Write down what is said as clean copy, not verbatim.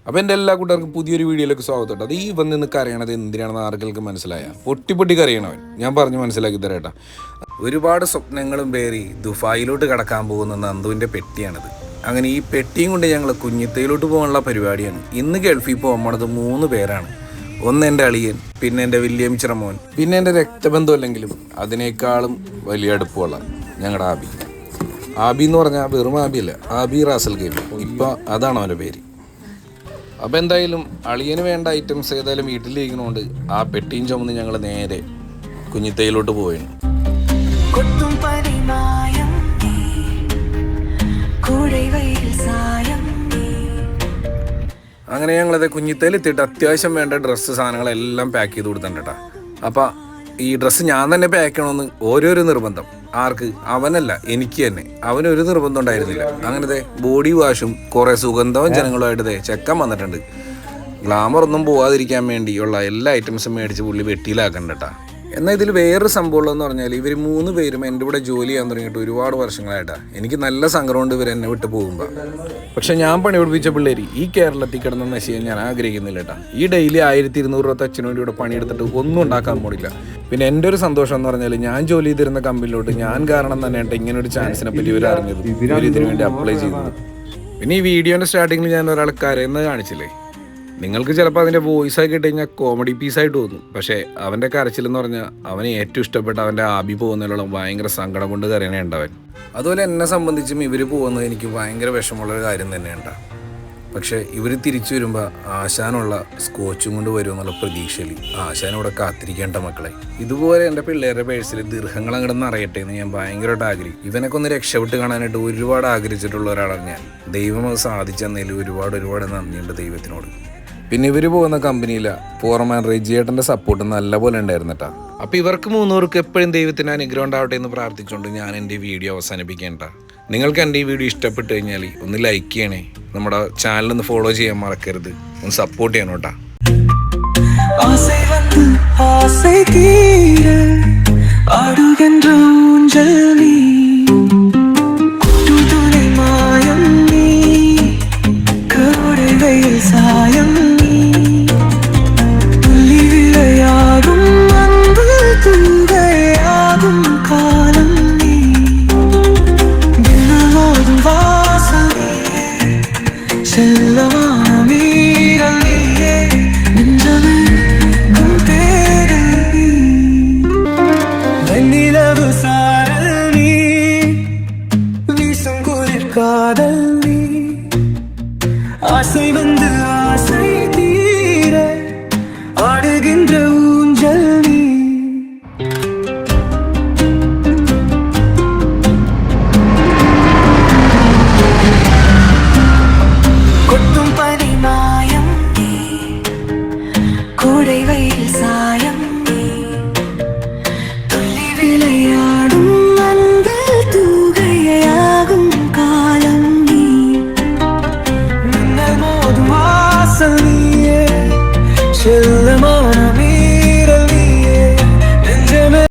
അപ്പോൾ എൻ്റെ എല്ലാ കൂട്ടുകാർക്കും പുതിയൊരു വീഡിയോയിലേക്ക് സ്വാഗതം. അത് ഈ വന്ന് നിന്ന് കരയണത് എന്തിനാണെന്ന് ആർക്കൾക്ക് മനസ്സിലായ പൊട്ടി കരയണവൻ ഞാൻ പറഞ്ഞ് മനസ്സിലാക്കി തരേട്ടാ. ഒരുപാട് സ്വപ്നങ്ങളും പേറി ദുബായിലോട്ട് കടക്കാൻ പോകുന്ന നന്ദുവിൻ്റെ പെട്ടിയാണിത്. അങ്ങനെ ഈ പെട്ടിയും കൊണ്ട് ഞങ്ങൾ കുഞ്ഞിത്തയിലോട്ട് പോകാനുള്ള പരിപാടിയാണ്. ഇന്ന് ഗൾഫിൽ പോകാൻ പോണത് 3 പേരാണ്. ഒന്ന് എൻ്റെ അളിയൻ, പിന്നെ എൻ്റെ വില്യമിച്ചിറ മോൻ, പിന്നെ എൻ്റെ രക്തബന്ധം അല്ലെങ്കിലും അതിനേക്കാളും വലിയ അടുപ്പമുള്ള ഞങ്ങളുടെ ആബി എന്ന് പറഞ്ഞാൽ വെറും ആബിയല്ല, ആബി റാസൽ ഗെയിം. ഇപ്പം അതാണ് അവൻ്റെ പേര്. അപ്പോൾ എന്തായാലും അളിയന് വേണ്ട ഐറ്റംസ് ഏതായാലും വീട്ടിലിരിക്കണോണ്ട് ആ പെട്ടിയും ചുമന്ന് ഞങ്ങൾ നേരെ കുഞ്ഞിത്തയിലോട്ട് പോവുകയാണ്. അങ്ങനെ ഞങ്ങളത് കുഞ്ഞിത്തയിൽ എത്തിയിട്ട് അത്യാവശ്യം വേണ്ട ഡ്രസ്സ് സാധനങ്ങളെല്ലാം പാക്ക് ചെയ്ത് കൊടുത്തിട്ടുണ്ട് കേട്ടോ. അപ്പം ഈ ഡ്രസ്സ് ഞാൻ തന്നെ പാക്ക് ചെയ്യണമെന്ന് ഓരോരോ നിർബന്ധം. ആർക്ക്? അവനല്ല, എനിക്ക് തന്നെ. അവനൊരു നിർബന്ധം ഉണ്ടായിരുന്നില്ല. അങ്ങനത്തെ ബോഡി വാഷും കുറേ സുഗന്ധവും ജനങ്ങളുമായിട്ട് ചെക്കൻ വന്നിട്ടുണ്ട്. ഗ്ലാമറൊന്നും പോകാതിരിക്കാൻ വേണ്ടിയുള്ള എല്ലാ ഐറ്റംസും മേടിച്ച് പുള്ളി വെട്ടിയിലാക്കണ്ട കേട്ടോ. എന്നാൽ ഇതിൽ വേറൊരു സംഭവമുള്ളതെന്ന് പറഞ്ഞാൽ ഇവർ 3 പേരും എൻ്റെ കൂടെ ജോലി ചെയ്യാൻ തുടങ്ങിയിട്ട് ഒരുപാട് വർഷങ്ങളായിട്ടാണ്. എനിക്ക് നല്ല സങ്കടമുണ്ട് ഇവർ എന്നെ വിട്ട് പോകുമ്പോൾ. പക്ഷെ ഞാൻ പണി പഠിപ്പിച്ച പിള്ളേർ ഈ കേരളത്തിൽ കിടന്ന് നശിക്കാൻ ഞാൻ ആഗ്രഹിക്കുന്നില്ല കേട്ടോ. ഈ ഡെയിലി 1200 രൂപ അച്ഛനു വേണ്ടി ഇവിടെ പണിയെടുത്തിട്ട് ഒന്നും ഉണ്ടാക്കാൻ പോടില്ല. പിന്നെ എൻ്റെ ഒരു സന്തോഷം എന്ന് പറഞ്ഞാൽ ഞാൻ ജോലി ചെയ്തിരുന്ന കമ്പനിയിലോട്ട് ഞാൻ കാരണം തന്നെ കേട്ടോ ഇങ്ങനെ ഒരു ചാൻസിനെ പറ്റി ഇവർ അറിഞ്ഞത്, ഇവർ ഇതിനു വേണ്ടി അപ്ലൈ ചെയ്തത്. പിന്നെ ഈ വീഡിയോൻ്റെ സ്റ്റാർട്ടിങ്ങിൽ ഞാൻ ഒരാൾ കരയുന്നത് കാണിച്ചില്ലേ, നിങ്ങൾക്ക് ചിലപ്പോൾ അതിൻ്റെ വോയിസ് ആയി കിട്ടിക്കഴിഞ്ഞാൽ കോമഡി പീസായിട്ട് തോന്നും. പക്ഷേ അവൻ്റെ കരച്ചിലെന്ന് പറഞ്ഞാൽ അവന് ഏറ്റവും ഇഷ്ടപ്പെട്ട അവൻ്റെ ആബി പോകുന്നതിലുള്ള ഭയങ്കര സങ്കടം കൊണ്ട് കരയണേ ഉണ്ടാവൻ. അതുപോലെ എന്നെ സംബന്ധിച്ചും ഇവർ പോകുന്നത് എനിക്ക് ഭയങ്കര വിഷമമുള്ളൊരു കാര്യം തന്നെയുണ്ട്. പക്ഷേ ഇവർ തിരിച്ചു വരുമ്പോൾ ആശാനുള്ള സ്കോച്ചും കൊണ്ട് വരുമെന്നുള്ള പ്രതീക്ഷയിൽ ആശാനോടെ കാത്തിരിക്കേണ്ട മക്കളെ. ഇതുപോലെ എൻ്റെ പിള്ളേരുടെ പേഴ്സിൽ ദീർഘങ്ങൾ അങ്ങോട്ട് നിറയട്ടെ എന്ന് ഞാൻ ഭയങ്കരമായിട്ട് ആഗ്രഹിക്കും. ഇവനൊക്കെ ഒന്ന് രക്ഷപ്പെട്ട് കാണാനായിട്ട് ഒരുപാട് ആഗ്രഹിച്ചിട്ടുള്ള ഒരാളാണ് ഞാൻ. ദൈവം അത് സാധിച്ചെന്നതിൽ ഒരുപാട് നന്ദിയുണ്ട് ദൈവത്തിനോട്. പിന്നെ ഇവർ പോകുന്ന കമ്പനിയില്ല ഫോർമാൻ റെജിയേട്ടൻ്റെ സപ്പോർട്ട് നല്ലപോലെ ഉണ്ടായിരുന്നു കേട്ടോ. അപ്പോൾ ഇവർക്ക് 3 പേർക്ക് എപ്പോഴും ദൈവത്തിന് അനുഗ്രഹം ഉണ്ടാവട്ടെ എന്ന് പ്രാർത്ഥിച്ചുകൊണ്ട് ഞാൻ എൻ്റെ വീഡിയോ അവസാനിപ്പിക്കേണ്ട. നിങ്ങൾക്ക് എൻ്റെ ഈ വീഡിയോ ഇഷ്ടപ്പെട്ട് കഴിഞ്ഞാൽ ഒന്ന് ലൈക്ക് ചെയ്യണേ, നമ്മുടെ ചാനലൊന്ന് ഫോളോ ചെയ്യാൻ മറക്കരുത്, ഒന്ന് സപ്പോർട്ട് ചെയ്യണം കേട്ടോ. ஆசை வந்து ஆசை தீர ஆடுகின்ற ஊஞ்சல் நீ. கொட்டும் பனி மாயம் நீ, கோடை வெயில் சாயம் நீ, துள்ளி விளையாடும் அன்பில் தூகையாகும் காலம் நீ. மின்னல் மோதும் வாசல் நீயே,